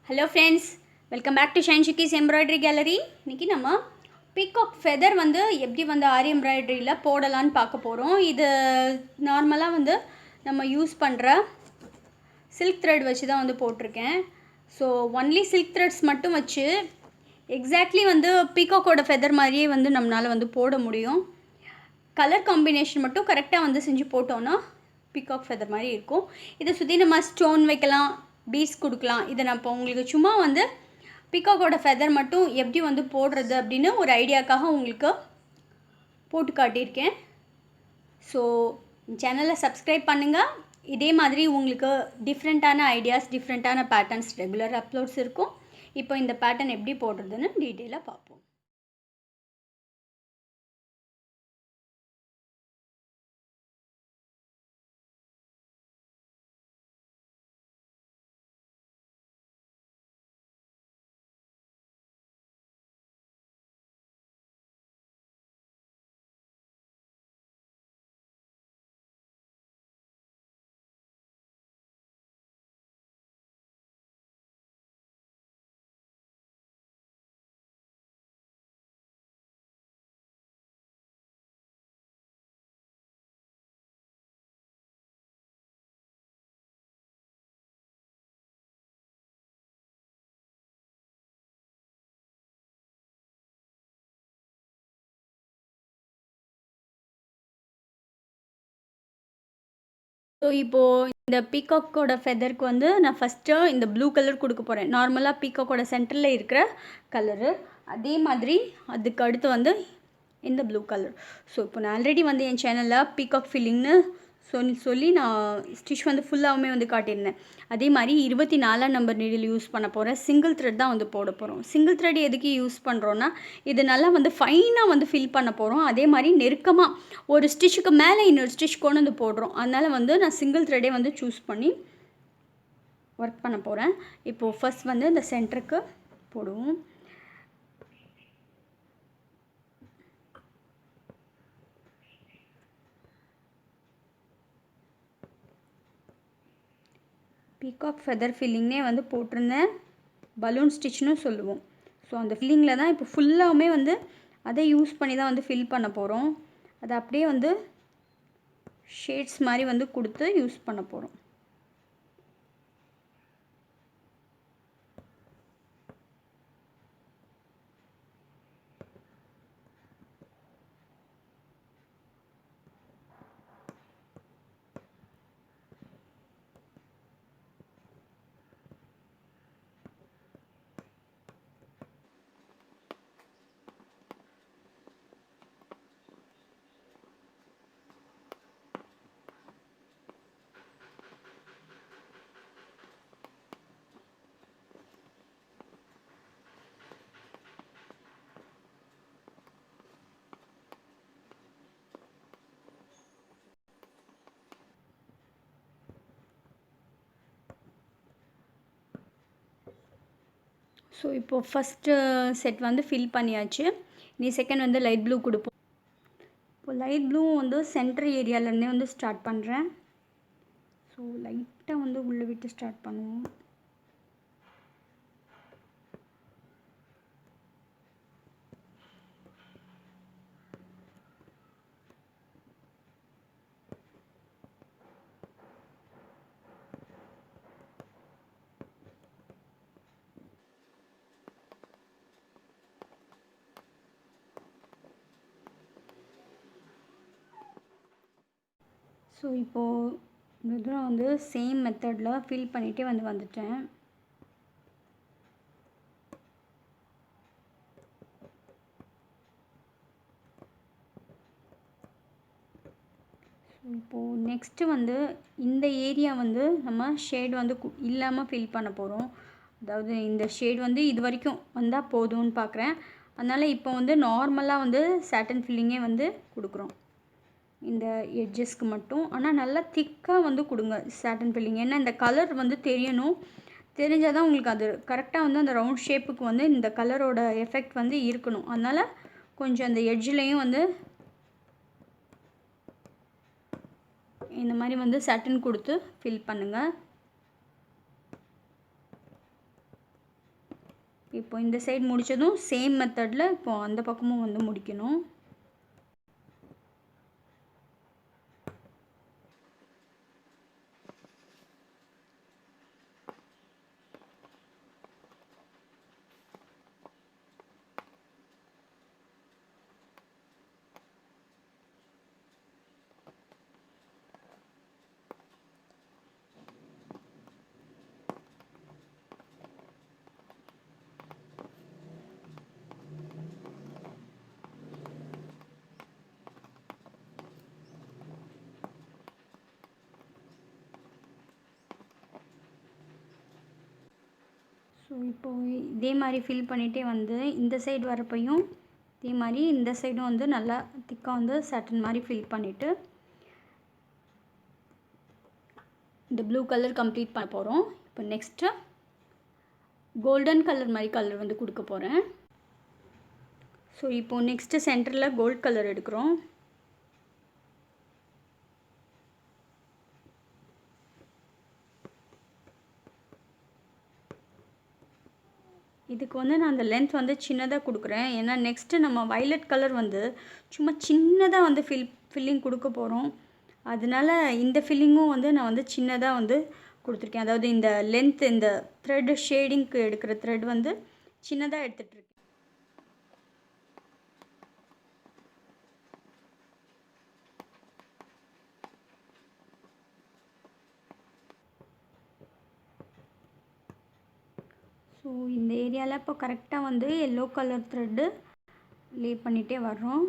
Hello friends, welcome back to Shine ஷிக்கிஸ் embroidery gallery. இன்றைக்கி நம்ம பீகாக் ஃபெதர் வந்து எப்படி வந்து ஆரி எம்ப்ராய்டரியில் போடலான்னு பார்க்க போகிறோம். இது நார்மலாக வந்து நம்ம யூஸ் பண்ணுற சில்க் த்ரெட் வச்சு தான் வந்து போட்டிருக்கேன். ஸோ ஒன்லி சில்க் த்ரெட்ஸ் மட்டும் வச்சு எக்ஸாக்ட்லி வந்து பீகாக்கோட ஃபெதர் மாதிரியே வந்து நம்மளால் வந்து போட முடியும். கலர் காம்பினேஷன் மட்டும் கரெக்டாக வந்து செஞ்சு போட்டோன்னா பீகாக் ஃபெதர் மாதிரி இருக்கும். இதை சுற்றி நம்ம ஸ்டோன் வைக்கலாம், பீட்ஸ் கொடுக்கலாம். இதை நான் இப்போ உங்களுக்கு சும்மா வந்து பீகாக்கோட ஃபெதர் மட்டும் எப்படி வந்து போடுறது அப்படின்னு ஒரு ஐடியாக்காக உங்களுக்கு போட்டு காட்டியிருக்கேன். ஸோ சேனலை சப்ஸ்கிரைப் பண்ணுங்கள். இதே மாதிரி உங்களுக்கு டிஃப்ரெண்ட்டான ஐடியாஸ், டிஃப்ரெண்ட்டான பேட்டர்ன்ஸ் ரெகுலர் அப்லோட்ஸ் இருக்கும். இப்போ இந்த பேட்டர்ன் எப்படி போடுறதுன்னு டீட்டெயிலாக பார்ப்போம். ஸோ இப்போது இந்த பீகாக்கோட ஃபெதருக்கு வந்து நான் ஃபஸ்ட்டு இந்த ப்ளூ கலர் கொடுக்க போகிறேன். நார்மலாக பீகாக்கோட சென்டரில் இருக்கிற கலரு. அதே மாதிரி அதுக்கு அடுத்து வந்து இந்த ப்ளூ கலர். ஸோ இப்போ நான் ஆல்ரெடி வந்து என் சேனலில் பீகாக் ஃபில்லிங்னு சொல்லி நான் ஸ்டிச் வந்து ஃபுல்லாகவுமே வந்து காட்டியிருந்தேன். அதே மாதிரி 24ஆம் நம்பர் நீடில் யூஸ் பண்ண போகிறேன். சிங்கிள் த்ரெட் தான் வந்து போட போகிறோம். சிங்கிள் த்ரெட் எதுக்கு யூஸ் பண்ணுறோன்னா, இது நல்லா வந்து ஃபைனாக வந்து ஃபில் பண்ண போகிறோம். அதே மாதிரி நெருக்கமாக ஒரு ஸ்டிச்சுக்கு மேலே இன்னொரு ஸ்டிச் கொண்டு வந்து போடுறோம். அதனால் வந்து நான் சிங்கிள் த்ரெட்டே வந்து சூஸ் பண்ணி ஒர்க் பண்ண போகிறேன். இப்போது ஃபஸ்ட் வந்து இந்த சென்டருக்கு போடுவோம். பீகாக் ஃபெதர் ஃபில்லிங்னே வந்து போட்டிருந்தேன். பலூன் ஸ்டிச்னு சொல்லுவோம். ஸோ அந்த ஃபில்லிங்கில் தான் இப்போ ஃபுல்லாகவுமே வந்து அதை யூஸ் பண்ணி தான் வந்து ஃபில் பண்ண போகிறோம். அதை அப்படியே வந்து ஷேட்ஸ் மாதிரி வந்து கொடுத்து யூஸ் பண்ண போகிறோம். ஸோ இப்போது ஃபஸ்ட்டு செட் வந்து ஃபில் பண்ணியாச்சு. நீ செகண்ட் வந்து லைட் ப்ளூ கொடுப்போம். இப்போ லைட் ப்ளூ வந்து சென்டர் ஏரியாவிலேருந்தே வந்து ஸ்டார்ட் பண்ணுறேன். ஸோ லைட்டாக வந்து உள்ளே விட்டு ஸ்டார்ட் பண்ணுவோம். ஸோ இப்போது இந்த தூரம் வந்து சேம் மெத்தடில் ஃபில் பண்ணிகிட்டே வந்துட்டேன். ஸோ இப்போது நெக்ஸ்ட்டு வந்து இந்த ஏரியா வந்து நம்ம ஷேட் வந்து இல்லாமல் ஃபில் பண்ண போகிறோம். அதாவது இந்த ஷேட் வந்து இது வரைக்கும் வந்தால் போதும்னு பார்க்குறேன். அதனால் இப்போ வந்து நார்மலாக வந்து சாட்டன் ஃபில்லிங்கே வந்து கொடுக்குறோம் இந்த எட்ஜஸ்க்கு மட்டும். ஆனால் நல்லா திக்காக வந்து கொடுங்க சாட்டன் ஃபில்லிங். ஏன்னா இந்த கலர் வந்து தெரியணும். தெரிஞ்சால் தான் உங்களுக்கு அது கரெக்டாக வந்து அந்த ரவுண்ட் ஷேப்புக்கு வந்து இந்த கலரோட எஃபெக்ட் வந்து இருக்கணும். அதனால் கொஞ்சம் அந்த எட்ஜ்லேயும் வந்து இந்த மாதிரி வந்து சாட்டன் கொடுத்து ஃபில் பண்ணுங்கள். இப்போ இந்த சைடு முடித்ததும் சேம் மெத்தடில் இப்போ அந்த பக்கமும் வந்து முடிக்கணும். ஸோ இப்போது இதே மாதிரி ஃபில் பண்ணிகிட்டே வந்து இந்த சைடு வரப்பையும் இதே மாதிரி இந்த சைடும் வந்து நல்லா திக்காக வந்து சட்டன் மாதிரி ஃபில் பண்ணிவிட்டு இந்த ப்ளூ கலர் கம்ப்ளீட் பண்ண போகிறோம். இப்போ நெக்ஸ்ட்டு கோல்டன் கலர் மாதிரி கலர் வந்து கொடுக்க போகிறேன். ஸோ இப்போது நெக்ஸ்ட்டு சென்டரில் கோல்ட் கலர் எடுக்கிறோம். இதுக்கு வந்து நான் அந்த லென்த் வந்து சின்னதாக கொடுக்குறேன். ஏன்னா நெக்ஸ்ட்டு நம்ம வைலட் கலர் வந்து சும்மா சின்னதாக வந்து ஃபில்லிங் கொடுக்க போகிறோம். அதனால இந்த ஃபில்லிங்கும் வந்து நான் வந்து சின்னதாக வந்து கொடுத்துருக்கேன். அதாவது இந்த லென்த் இந்த த்ரெட் ஷேடிங்க்கு எடுக்கிற த்ரெட் வந்து சின்னதாக எடுத்துகிட்ருக்கேன். ஸோ இந்த ஏரியாவில் இப்போ கரெக்டாக வந்து எல்லோ கலர் த்ரெட்டு லே பண்ணிகிட்டே வர்றோம்.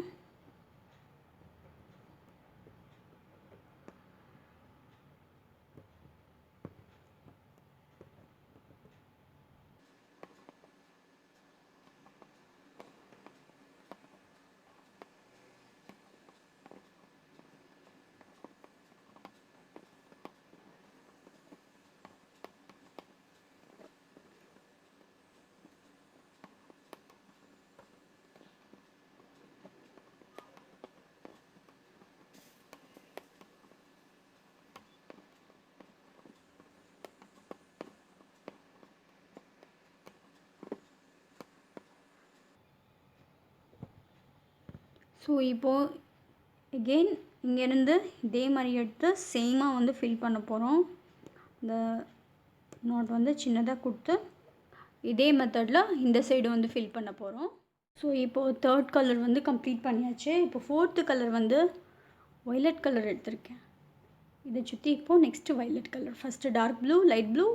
ஸோ இப்போது எகெயின் இங்கேருந்து இதே மாதிரி எடுத்து சேமாக வந்து ஃபில் பண்ண போகிறோம். இந்த நாட் வந்து சின்னதாக கொடுத்து இதே மெத்தடில் இந்த சைடு வந்து ஃபில் பண்ண போகிறோம். ஸோ இப்போது தேர்ட் கலர் வந்து கம்ப்ளீட் பண்ணியாச்சு. இப்போ ஃபோர்த்து கலர் வந்து வைலட் கலர் எடுத்திருக்கேன். இதை சுற்றி இப்போது next violet colour. First dark blue, light blue,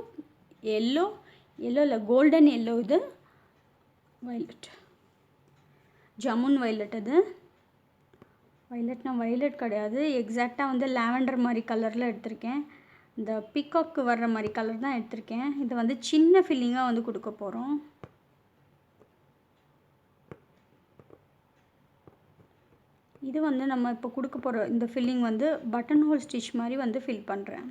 yellow இல்லை கோல்டன் எல்லோ, இது வைலட், ஜமுன் வைலட். அது வைலட்னா வைலட் கிடையாது, எக்ஸாக்டாக வந்து லாவெண்டர் மாதிரி கலரில் எடுத்திருக்கேன். இந்த பீகாக்கு வர்ற மாதிரி கலர் தான் எடுத்திருக்கேன். இதை வந்து சின்ன ஃபில்லிங்காக வந்து கொடுக்க போகிறோம். இது வந்து நம்ம இப்போ கொடுக்க போகிற இந்த ஃபில்லிங் வந்து பட்டன் ஹோல் ஸ்டிச் மாதிரி வந்து ஃபில் பண்ணுறேன்.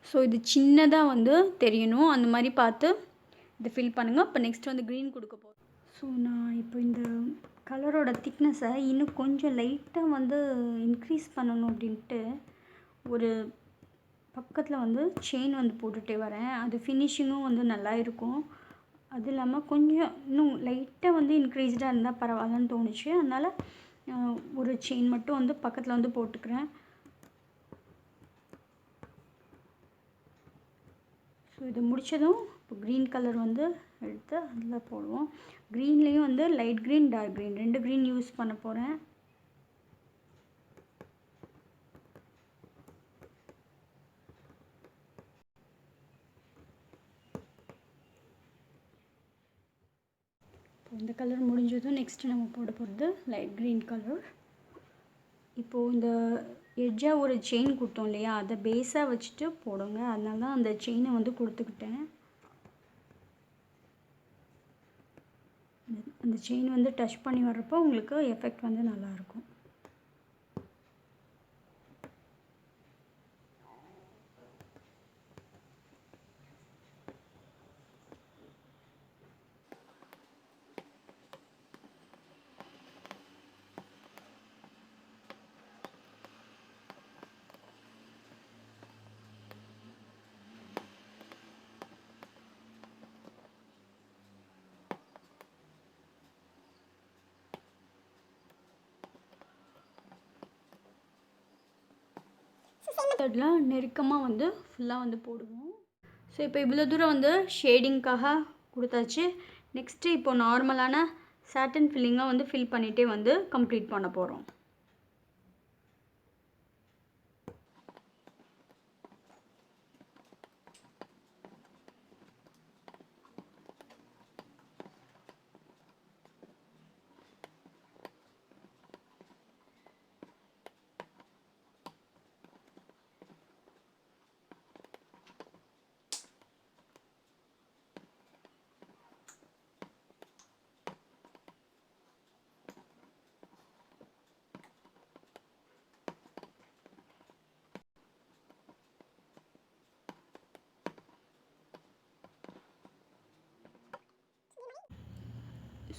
ஸோ இது சின்னதாக வந்து தெரியணும், அந்த மாதிரி பார்த்து இதை ஃபில் பண்ணுங்கள். இப்போ நெக்ஸ்ட் வந்து க்ரீன் கொடுக்க போகிறோம். ஸோ நான் இப்போ இந்த கலரோட திக்னஸை இன்னும் கொஞ்சம் லைட்டாக வந்து இன்க்ரீஸ் பண்ணணும் அப்படின்ட்டு ஒரு பக்கத்தில் வந்து செயின் வந்து போட்டுகிட்டே வரேன். அது ஃபினிஷிங்கும் வந்து நல்லா இருக்கும். அது இல்லாமல் கொஞ்சம் இன்னும் லைட்டாக வந்து இன்க்ரீஸ்டாக இருந்தால் பரவாயில்லன்னு தோணுச்சு. அதனால் ஒரு செயின் மட்டும் வந்து பக்கத்தில் வந்து போட்டுக்கிறேன். ஸோ இது முடித்ததும் இப்போ க்ரீன் கலர் வந்து எடுத்து அதில் போடுவோம். க்ரீன்லேயும் வந்து light green, dark green 2 green use பண்ண போகிறேன். இந்த கலர் முடிஞ்சதும் நெக்ஸ்ட்டு நம்ம போட போகிறது லைட் க்ரீன் கலர். இப்போது இந்த எட்ஜாக ஒரு செயின் கொடுத்தோம் இல்லையா, அதை பேஸாக வச்சுட்டு போடுங்க. அதனால தான் அந்த செயினை வந்து கொடுத்துக்கிட்டேன். அந்த செயின் வந்து டச் பண்ணி வர்றப்போ உங்களுக்கு எஃபெக்ட் வந்து நல்லாயிருக்கும். மெத்தட்லாம் நெருக்கமாக வந்து ஃபுல்லாக வந்து போடுவோம். ஸோ இப்போ இவ்வளோ தூரம் வந்து ஷேடிங்க்காக கொடுத்தாச்சு. நெக்ஸ்ட்டு இப்போது நார்மலான சாட்டன் ஃபில்லிங்காக வந்து ஃபில் பண்ணிகிட்டே வந்து கம்ப்ளீட் பண்ண போகிறோம்.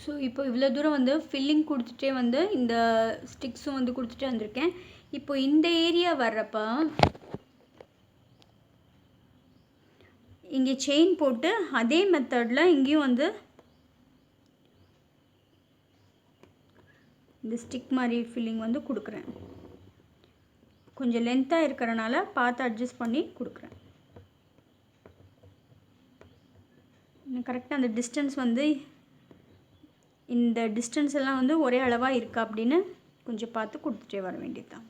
ஸோ இப்போ இவ்வளோ தூரம் வந்து ஃபில்லிங் கொடுத்துட்டே வந்து இந்த ஸ்டிக்ஸும் வந்து கொடுத்துட்டே வந்திருக்கேன். இப்போ இந்த ஏரியா வர்றப்போ இங்கே செயின் போட்டு அதே மெத்தடில் இங்கேயும் வந்து இந்த ஸ்டிக் மாதிரி ஃபில்லிங் வந்து கொடுக்குறேன். கொஞ்சம் லென்த்தாக இருக்கிறனால பார்த்து அட்ஜஸ்ட் பண்ணி கொடுக்குறேன். கரெக்டாக அந்த டிஸ்டன்ஸ் வந்து இந்த டிஸ்டன்ஸ் எல்லாம் வந்து ஒரே அளவாக இருக்கா அப்படின்னு கொஞ்சம் பார்த்து கொடுத்துட்டே வர வேண்டியது தான்.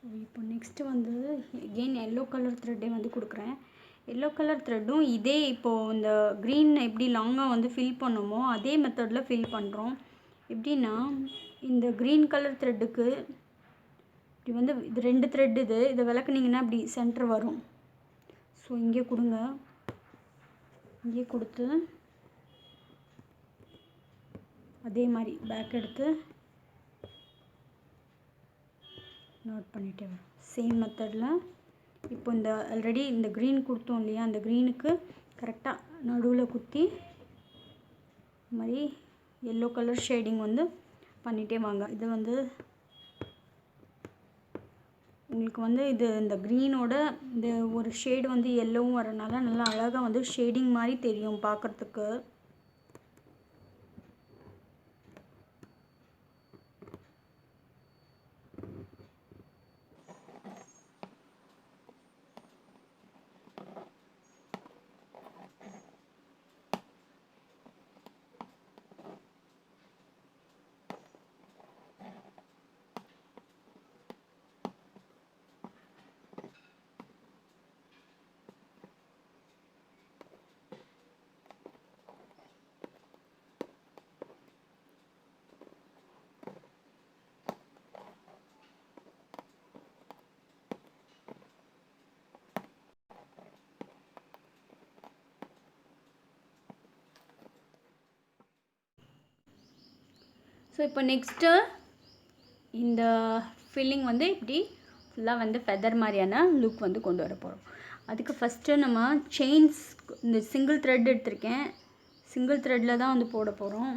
இப்போ நெக்ஸ்ட்டு வந்து எகெயின் எல்லோ கலர் த்ரெட்டே வந்து கொடுக்குறேன். எல்லோ கலர் த்ரெட்டும் இதே இப்போது இந்த க்ரீன் எப்படி லாங்காக வந்து ஃபில் பண்ணோமோ அதே மெத்தடில் ஃபில் பண்ணுறோம். எப்படின்னா இந்த க்ரீன் கலர் த்ரெட்டுக்கு இப்படி வந்து இது 2 த்ரெட் இதை விளக்குனிங்கன்னா இப்படி சென்டர் வரும். ஸோ இங்கே கொடுங்க, இங்கே கொடுத்து அதே மாதிரி பேக் எடுத்து நோட் பண்ணிகிட்டே வரும். சேம் மெத்தடில் இப்போ இந்த ஆல்ரெடி இந்த க்ரீன் கொடுத்தோம் இல்லையா, அந்த க்ரீனுக்கு கரெக்டாக நடுவில் குத்தி இந்த மாதிரி எல்லோ கலர் ஷேடிங் வந்து பண்ணிகிட்டே வாங்க. இது வந்து உங்களுக்கு வந்து இது இந்த க்ரீனோட இந்த ஒரு ஷேடு வந்து எல்லோவும் வரனால நல்லா அழகாக வந்து ஷேடிங் மாதிரி தெரியும் பார்க்குறதுக்கு. ஸோ இப்போ நெக்ஸ்ட்டு இந்த ஃபில்லிங் வந்து இப்படி ஃபுல்லாக வந்து ஃபெதர் மாதிரியான லுக் வந்து கொண்டு வர போகிறோம். அதுக்கு ஃபஸ்ட்டு நம்ம செயின்ஸ் இந்த சிங்கிள் த்ரெட் எடுத்திருக்கேன், சிங்கிள் த்ரெட்டில் தான் வந்து போட போகிறோம்.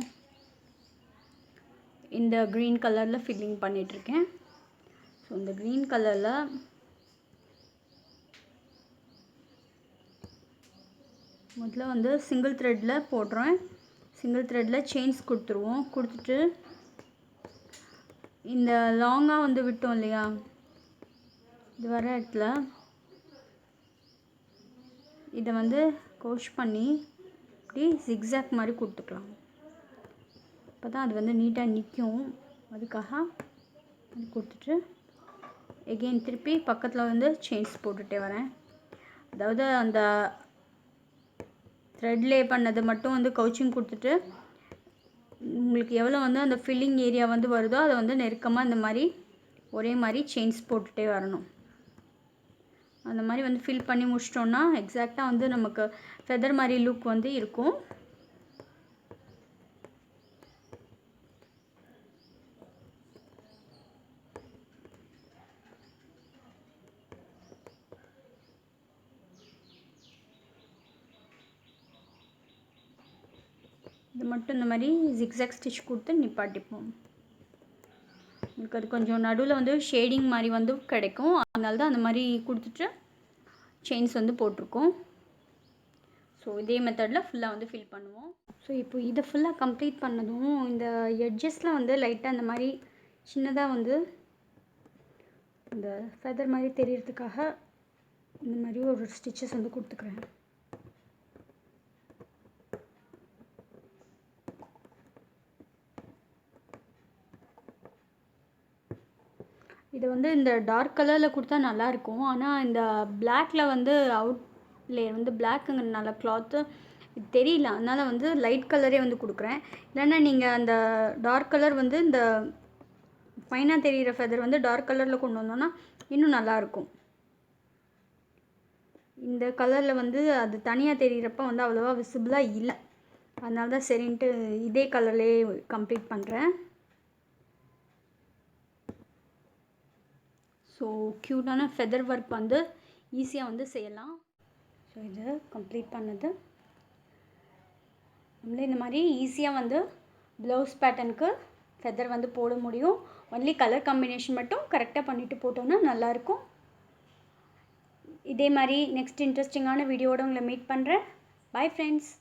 இந்த க்ரீன் கலரில் ஃபில்லிங் பண்ணிகிட்ருக்கேன். ஸோ இந்த க்ரீன் கலரில் முதல்ல வந்து சிங்கிள் த்ரெட்டில் போடுறேன். சிங்கிள் த்ரெட்டில் செயின்ஸ் கொடுத்துருவோம். கொடுத்துட்டு இந்த லாங்காக வந்து விட்டோம் இல்லையா, இது வர இடத்துல இதை வந்து கோஷ் பண்ணி இப்படி ஜிக்ஸாக் மாதிரி கொடுத்துக்கலாம். அப்போ தான் அது வந்து நீட்டாக நிற்கும். அதுக்காக அது கொடுத்துட்டு எகெயின் திருப்பி பக்கத்தில் வந்து செயின்ஸ் போட்டுகிட்டே வரேன். அதாவது அந்த த்ரெட் லே பண்ணது மட்டும் வந்து கவுச்சிங் கொடுத்துட்டு உங்களுக்கு எவ்வளோ வந்து அந்த ஃபில்லிங் ஏரியா வந்து வருதோ அதை வந்து நெருக்கமாக இந்த மாதிரி ஒரே மாதிரி செயின்ஸ் போட்டுகிட்டே வரணும். அந்த மாதிரி வந்து ஃபில் பண்ணி முடிச்சிட்டோன்னா எக்ஸாக்டாக வந்து நமக்கு ஃபெதர் மாதிரி லுக் வந்து இருக்கும். இது மட்டும் இந்த மாதிரி ஜிக்ஸாக் ஸ்டிச் கொடுத்து நிப்பாட்டிப்போம். உங்களுக்கு அது கொஞ்சம் நடுவில் வந்து ஷேடிங் மாதிரி வந்து கிடைக்கும். அதனால தான் அந்த மாதிரி கொடுத்துட்டு செயின்ஸ் வந்து போட்டிருக்கோம். ஸோ இதே மெத்தடில் ஃபுல்லாக வந்து ஃபில் பண்ணுவோம். ஸோ இப்போ இதை ஃபுல்லாக கம்ப்ளீட் பண்ணதும் இந்த எட்ஜஸில் வந்து லைட்டாக அந்த மாதிரி சின்னதாக வந்து இந்த ஃபெதர் மாதிரி தெரியறதுக்காக இந்த மாதிரி ஒரு ஸ்டிச்சஸ் வந்து கொடுத்துக்கிறேன். இது வந்து இந்த டார்க் கலரில் கொடுத்தா நல்லாயிருக்கும். ஆனால் இந்த பிளாக்கில் வந்து அவுட் லேயர் வந்து பிளாக்குங்கிறதுனால கிளாத்து இது தெரியல, அதனால் வந்து லைட் கலரே வந்து கொடுக்குறேன். இல்லைன்னா நீங்கள் அந்த டார்க் கலர் வந்து இந்த ஃபைனாக தெரிகிற ஃபெதர் வந்து டார்க் கலரில் கொண்டு வந்தோன்னா இன்னும் நல்லாயிருக்கும். இந்த கலரில் வந்து அது தனியாக தெரிகிறப்ப வந்து அவ்வளோவா விசிபிளாக இல்லை. அதனால தான் சரின்ட்டு இதே கலர்லேயே கம்ப்ளீட் பண்ணுறேன். ஸோ க்யூட்டான ஃபெதர் ஒர்க் வந்து ஈஸியாக வந்து செய்யலாம். ஸோ இது கம்ப்ளீட் பண்ணது. நம்மளே இந்த மாதிரி ஈஸியாக வந்து ப்ளவுஸ் பேட்டர்னுக்கு ஃபெதர் வந்து போட முடியும். ஒன்லி கலர் காம்பினேஷன் மட்டும் கரெக்டாக பண்ணிவிட்டு போட்டோன்னா நல்லாயிருக்கும். இதே மாதிரி நெக்ஸ்ட் இன்ட்ரெஸ்டிங்கான வீடியோவோட உங்களை மீட் பண்ணுறேன். Bye friends.